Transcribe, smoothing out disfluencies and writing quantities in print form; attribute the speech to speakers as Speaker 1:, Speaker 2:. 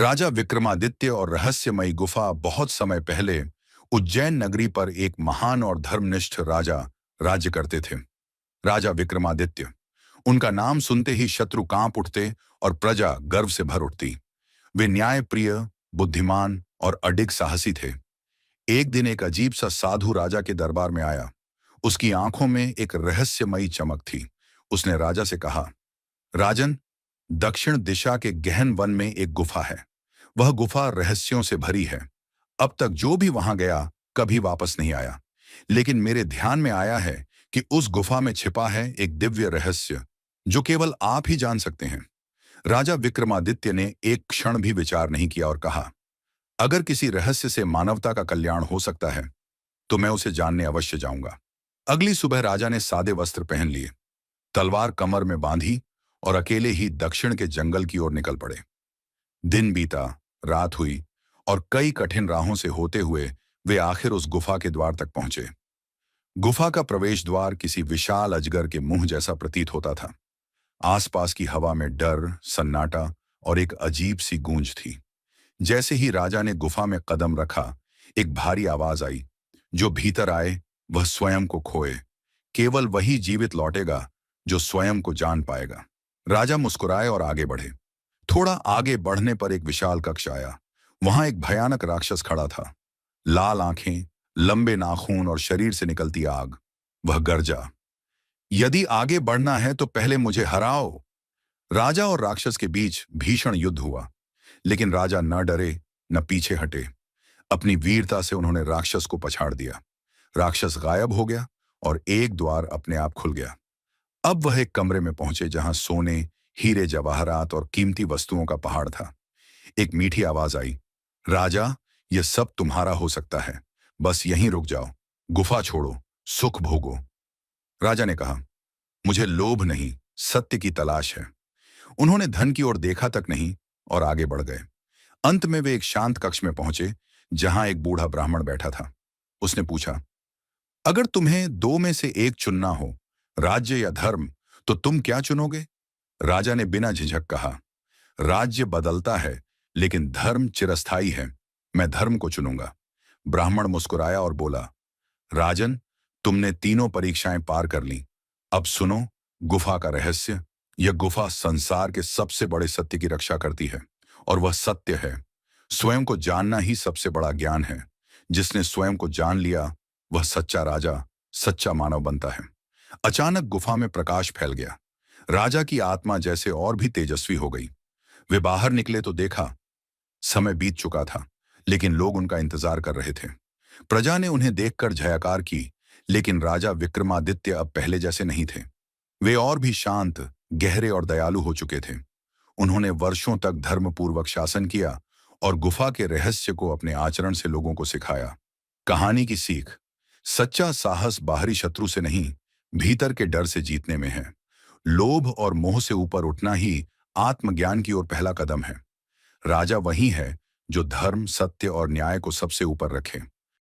Speaker 1: राजा विक्रमादित्य और रहस्यमयी गुफा। बहुत समय पहले उज्जैन नगरी पर एक महान और धर्मनिष्ठ राजा राज्य करते थे। राजा विक्रमादित्य, उनका नाम सुनते ही शत्रु कांप उठते और प्रजा गर्व से भर उठती। वे न्यायप्रिय, बुद्धिमान और अडिग साहसी थे। एक दिन एक अजीब सा साधु राजा के दरबार में आया। उसकी आंखों में एक रहस्यमयी चमक थी। उसने राजा से कहा, राजन, दक्षिण दिशा के गहन वन में एक गुफा है। वह गुफा रहस्यों से भरी है। अब तक जो भी वहां गया कभी वापस नहीं आया। लेकिन मेरे ध्यान में आया है कि उस गुफा में छिपा है एक दिव्य रहस्य जो केवल आप ही जान सकते हैं। राजा विक्रमादित्य ने एक क्षण भी विचार नहीं किया और कहा, अगर किसी रहस्य से मानवता का कल्याण हो सकता है तो मैं उसे जानने अवश्य जाऊंगा। अगली सुबह राजा ने सादे वस्त्र पहन लिए, तलवार कमर में बांधी और अकेले ही दक्षिण के जंगल की ओर निकल पड़े। दिन बीता, रात हुई और कई कठिन राहों से होते हुए वे आखिर उस गुफा के द्वार तक पहुंचे। गुफा का प्रवेश द्वार किसी विशाल अजगर के मुंह जैसा प्रतीत होता था। आसपास की हवा में डर, सन्नाटा और एक अजीब सी गूंज थी। जैसे ही राजा ने गुफा में कदम रखा, एक भारी आवाज आई, जो भीतर आए वह स्वयं को खोए। केवल वही जीवित लौटेगा जो स्वयं को जान पाएगा। राजा मुस्कुराए और आगे बढ़े। थोड़ा आगे बढ़ने पर एक विशाल कक्ष आया। वहां एक भयानक राक्षस खड़ा था। लाल आंखें, लंबे नाखून और शरीर से निकलती आग। वह गरजा, यदि आगे बढ़ना है तो पहले मुझे हराओ। राजा और राक्षस के बीच भीषण युद्ध हुआ, लेकिन राजा न डरे न पीछे हटे। अपनी वीरता से उन्होंने राक्षस को पछाड़ दिया। राक्षस गायब हो गया और एक द्वार अपने आप खुल गया। अब वह एक कमरे में पहुंचे जहां सोने, हीरे जवाहरात और कीमती वस्तुओं का पहाड़ था। एक मीठी आवाज आई, राजा, यह सब तुम्हारा हो सकता है, बस यहीं रुक जाओ, गुफा छोड़ो, सुख भोगो। राजा ने कहा, मुझे लोभ नहीं, सत्य की तलाश है। उन्होंने धन की ओर देखा तक नहीं और आगे बढ़ गए। अंत में वे एक शांत कक्ष में पहुंचे जहां एक बूढ़ा ब्राह्मण बैठा था। उसने पूछा, अगर तुम्हें दो में से एक चुनना हो, राज्य या धर्म, तो तुम क्या चुनोगे? राजा ने बिना झिझक कहा, राज्य बदलता है लेकिन धर्म चिरस्थायी है, मैं धर्म को चुनूंगा। ब्राह्मण मुस्कुराया और बोला, राजन, तुमने तीनों परीक्षाएं पार कर ली। अब सुनो गुफा का रहस्य। यह गुफा संसार के सबसे बड़े सत्य की रक्षा करती है, और वह सत्य है, स्वयं को जानना ही सबसे बड़ा ज्ञान है। जिसने स्वयं को जान लिया वह सच्चा राजा, सच्चा मानव बनता है। अचानक गुफा में प्रकाश फैल गया। राजा की आत्मा जैसे और भी तेजस्वी हो गई। वे बाहर निकले तो देखा समय बीत चुका था, लेकिन लोग उनका इंतजार कर रहे थे। प्रजा ने उन्हें देखकर जयकार की, लेकिन राजा विक्रमादित्य अब पहले जैसे नहीं थे। वे और भी शांत, गहरे और दयालु हो चुके थे। उन्होंने वर्षों तक धर्मपूर्वक शासन किया और गुफा के रहस्य को अपने आचरण से लोगों को सिखाया। कहानी की सीख, सच्चा साहस बाहरी शत्रु से नहीं, भीतर के डर से जीतने में है। लोभ और मोह से ऊपर उठना ही आत्मज्ञान की ओर पहला कदम है। राजा वही है जो धर्म, सत्य और न्याय को सबसे ऊपर रखे।